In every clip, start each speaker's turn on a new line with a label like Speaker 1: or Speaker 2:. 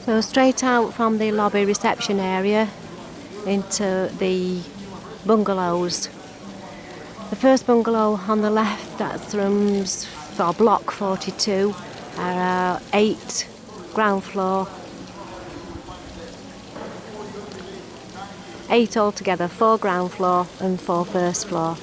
Speaker 1: So straight out from the lobby reception area into the bungalows. The first bungalow on the left, that's rooms for block 42, are 8 ground floor. 8 altogether, 4 ground floor and 4 first floor.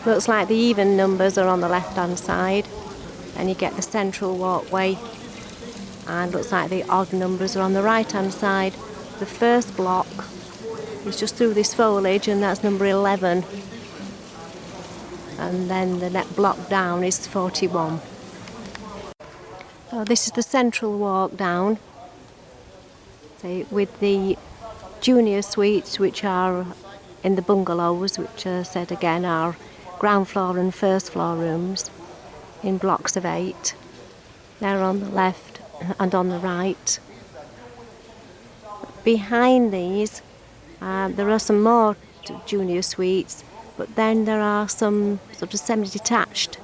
Speaker 1: Looks like the even numbers are on the left hand side, and you get the central walkway, and looks like the odd numbers are on the right hand side. The first block is just through this foliage, and that's number 11, and then the next block down is 41. So this is the central walk down, with the junior suites, which are in the bungalows, which said again are ground floor and first floor rooms in blocks of 8. They're on the left and on the right. Behind these there are some more junior suites, but then there are some sort of semi-detached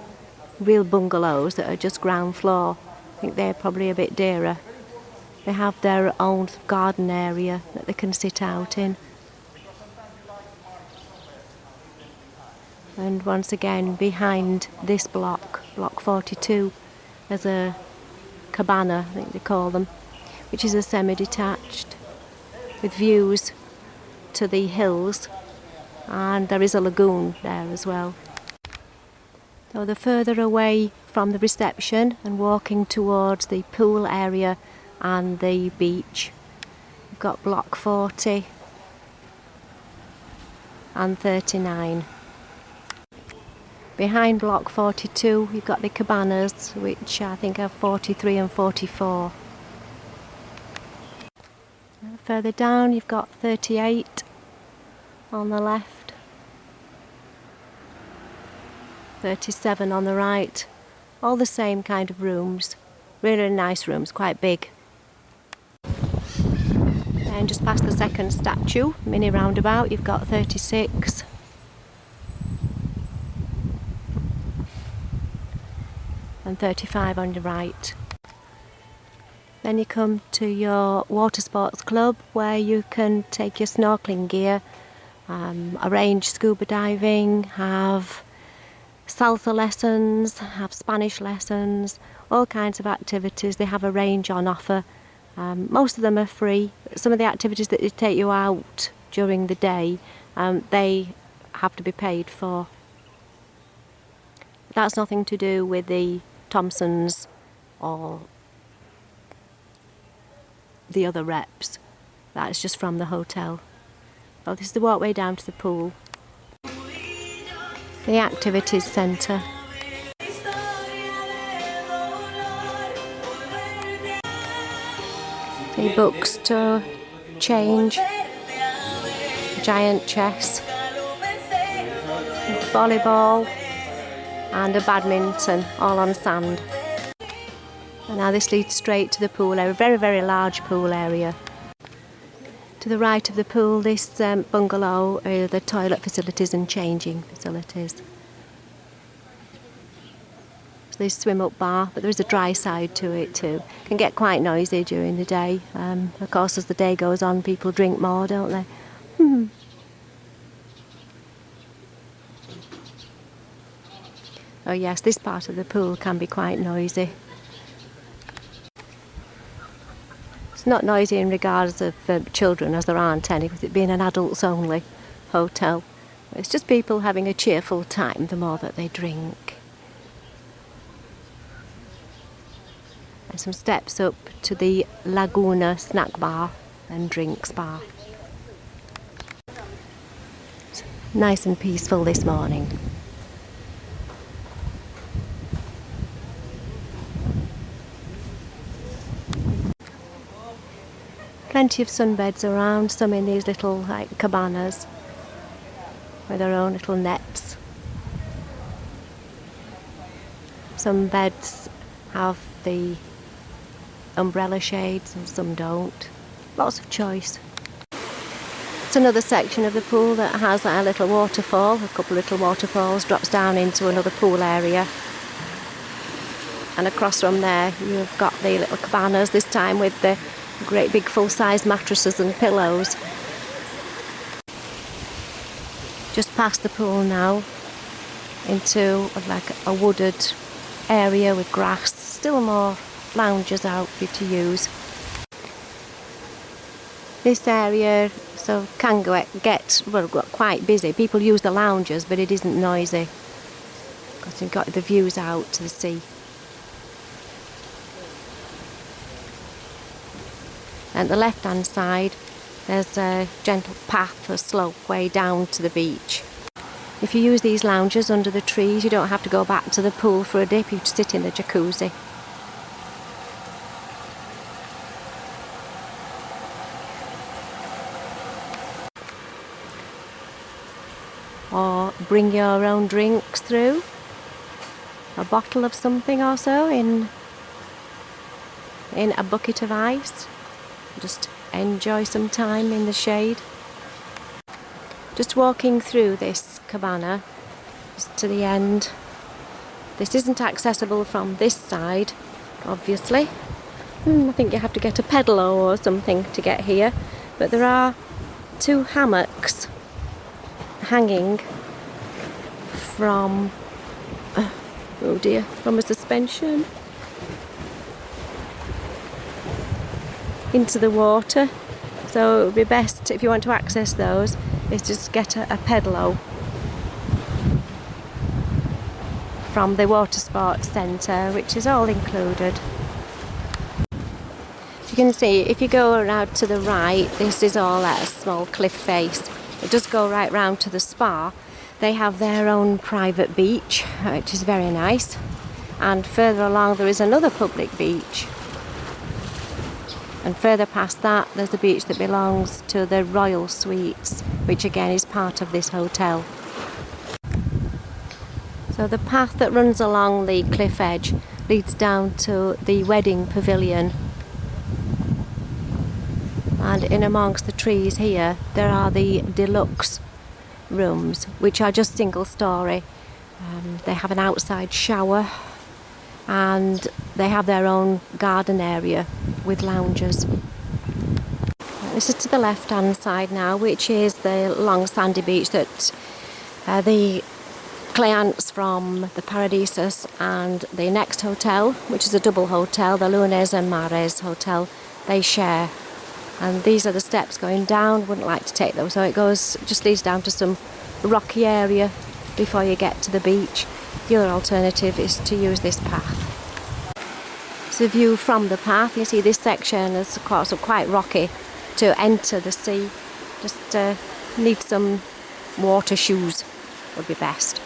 Speaker 1: real bungalows that are just ground floor. I think they're probably a bit dearer. They have their own garden area that they can sit out in. And once again, behind this block, block 42, there's a cabana, I think they call them, which is a semi-detached with views to the hills, and there is a lagoon there as well. So the further away from the reception and walking towards the pool area and the beach, you've got block 40 and 39. Behind block 42 you've got the cabanas, which I think are 43 and 44. Further down you've got 38 on the left, 37 on the right, all the same kind of rooms, really nice rooms, quite big. And just past the second statue, mini roundabout, you've got 36. And 35 on the right. Then you come to your water sports club, where you can take your snorkeling gear, arrange scuba diving, have salsa lessons, have Spanish lessons, all kinds of activities. They have a range on offer. Most of them are free. Some of the activities that they take you out during the day, they have to be paid for. That's nothing to do with the Thompsons or the other reps. That's just from the hotel. Oh, this is the walkway down to the pool. The activities centre. The bookstore, change, giant chess, volleyball, and a badminton, all on sand. And now this leads straight to the pool area, a very, very large pool area. To the right of the pool, this bungalow are the toilet facilities and changing facilities. So there's swim-up bar, but there is a dry side to it too. It can get quite noisy during the day. Of course, as the day goes on, people drink more, don't they? Oh yes, this part of the pool can be quite noisy. It's not noisy in regards of children, as there aren't any, with it being an adults-only hotel. It's just people having a cheerful time the more that they drink. And some steps up to the Laguna snack bar and drinks bar. It's nice and peaceful this morning. Plenty of sunbeds around, some in these little cabanas with their own little nets. Some beds have the umbrella shades and some don't. Lots of choice. It's another section of the pool that has a little waterfall, a couple of little waterfalls, drops down into another pool area. And across from there you've got the little cabanas, this time with the great big full-size mattresses and pillows. Just past the pool now into like a wooded area with grass. Still more lounges out for you to use. This area so can get quite busy. People use the lounges, but it isn't noisy because you've got the views out to the sea. And the left hand side there's a gentle path, a slope way down to the beach. If you use these lounges under the trees, you don't have to go back to the pool for a dip, you just sit in the jacuzzi. Or bring your own drinks through, a bottle of something or so in a bucket of ice. Just enjoy some time in the shade. Just walking through this cabana just to the end. This isn't accessible from this side, obviously. I think you have to get a pedalo or something to get here, but there are 2 hammocks hanging from from a suspension into the water. So it would be best, if you want to access those, is just get a pedalo from the water sports centre, which is all included. You can see if you go around to the right, this is all at a small cliff face. It does go right round to the spa. They have their own private beach, which is very nice. And further along there is another public beach. And further past that there's a beach that belongs to the Royal Suites, which again is part of this hotel. So the path that runs along the cliff edge leads down to the wedding pavilion. And in amongst the trees here there are the deluxe rooms, which are just single story. They have an outside shower and they have their own garden area with lounges. This is to the left hand side now, which is the long sandy beach that the clients from the Paradisus and the next hotel, which is a double hotel, the Lunes and Mares hotel, they share. And these are the steps going down. Wouldn't like to take those, so it just leads down to some rocky area before you get to the beach. The other alternative is to use this path. It's a view from the path. You see this section is also quite rocky to enter the sea. Just need some water shoes would be best.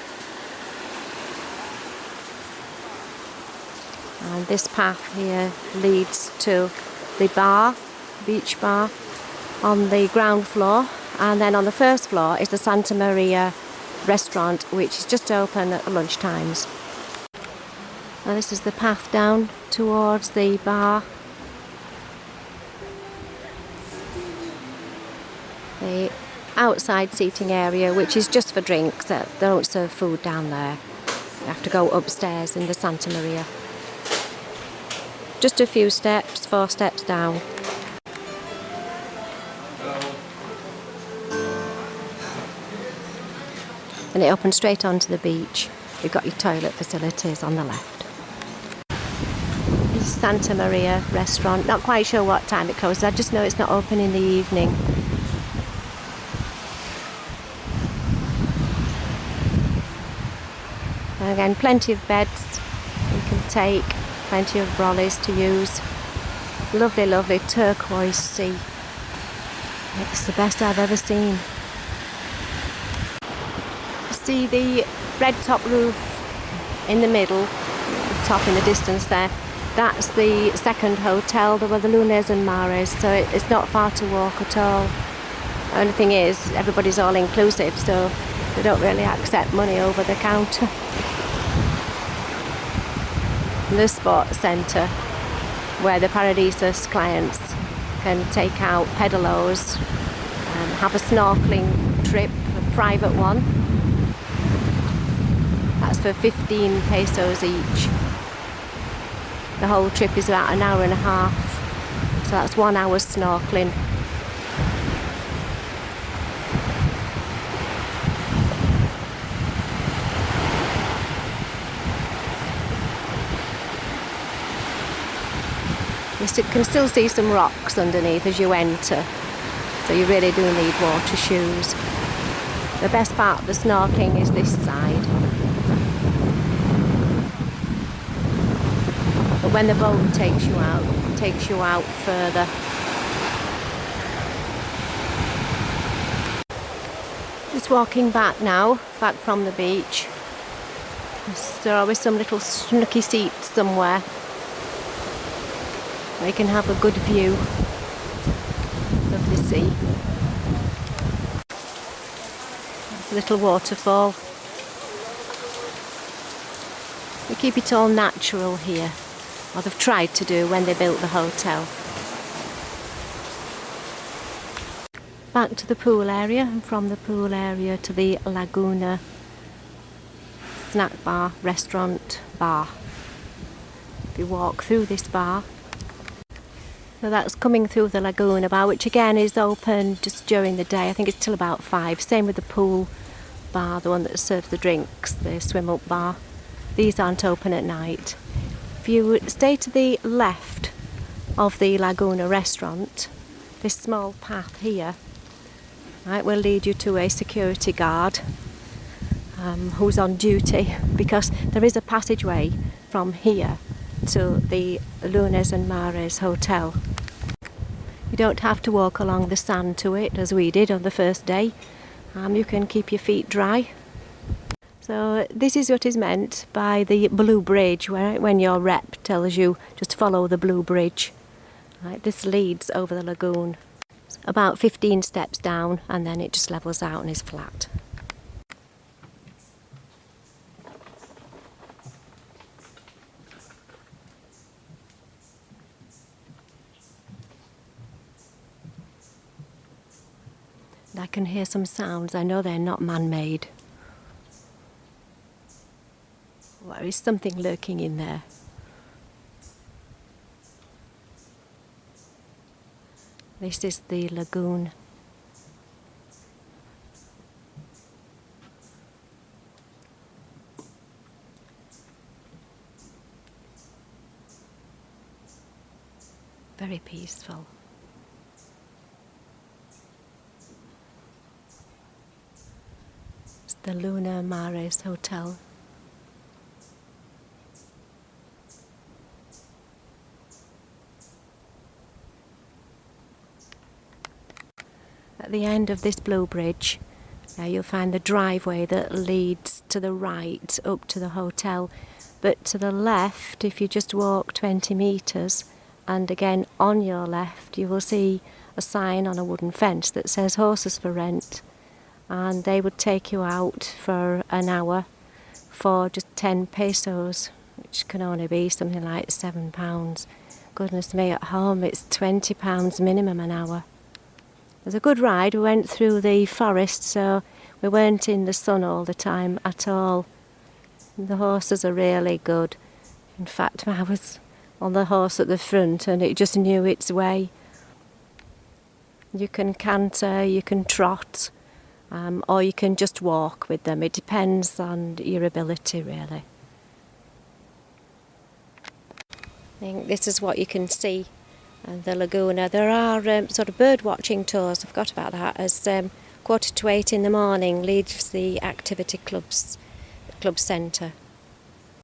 Speaker 1: And this path here leads to the bar, beach bar, on the ground floor, and then on the first floor is the Santa Maria restaurant, which is just open at lunch times. Now this is the path down towards the bar. The outside seating area, which is just for drinks. They don't serve food down there. You have to go upstairs in the Santa Maria. Just a few steps, 4 steps down. And it opens straight onto the beach. You've got your toilet facilities on the left. This is Santa Maria restaurant. Not quite sure what time it closes. I just know it's not open in the evening. And again, plenty of beds you can take, plenty of brollies to use. Lovely, lovely turquoise sea. It's the best I've ever seen. See the red top roof in the middle, the top in the distance there. That's the second hotel. There were the Lunes and Mares, so it's not far to walk at all. The only thing is, everybody's all inclusive, so they don't really accept money over the counter. The sports centre, where the Paradisus clients can take out pedalos and have a snorkeling trip, a private one. That's for 15 pesos each. The whole trip is about an hour and a half, so that's 1 hour snorkeling. You can still see some rocks underneath as you enter, so you really do need water shoes. The best part of the snorkeling is this side. But when the boat takes you out further. Just walking back now, back from the beach. There are always some little snooky seats somewhere where you can have a good view of the sea. There's a little waterfall. They keep it all natural here, or they've tried to do when they built the hotel. Back to the pool area, and from the pool area to the Laguna snack bar, restaurant, bar. If you walk through this bar, so that's coming through the Laguna bar, which again is open just during the day. I think it's till about 5. Same with the pool bar, the one that serves the drinks, the swim up bar. These aren't open at night. If you stay to the left of the Laguna restaurant, this small path here, right, will lead you to a security guard who's on duty, because there is a passageway from here to the Lunes and Mares Hotel. You don't have to walk along the sand to it as we did on the first day. You can keep your feet dry. So this is what is meant by the blue bridge, where when your rep tells you just follow the blue bridge. Right, this leads over the lagoon. It's about 15 steps down, and then it just levels out and is flat. I can hear some sounds. I know they're not man-made. There is something lurking in there. This is the lagoon. Very peaceful. It's the Luna Mares Hotel. At the end of this blue bridge, you'll find the driveway that leads to the right up to the hotel. But to the left, if you just walk 20 metres, and again on your left, you will see a sign on a wooden fence that says horses for rent. And they would take you out for an hour for just 10 pesos, which can only be something like £7. Goodness me, at home it's £20 minimum an hour. It was a good ride. We went through the forest, so we weren't in the sun all the time at all. The horses are really good. In fact, I was on the horse at the front and it just knew its way. You can canter, you can trot, or you can just walk with them. It depends on your ability, really. I think this is what you can see. And the Laguna. There are sort of bird watching tours, I forgot about that, as 7:45 in the morning leaves the activity club centre.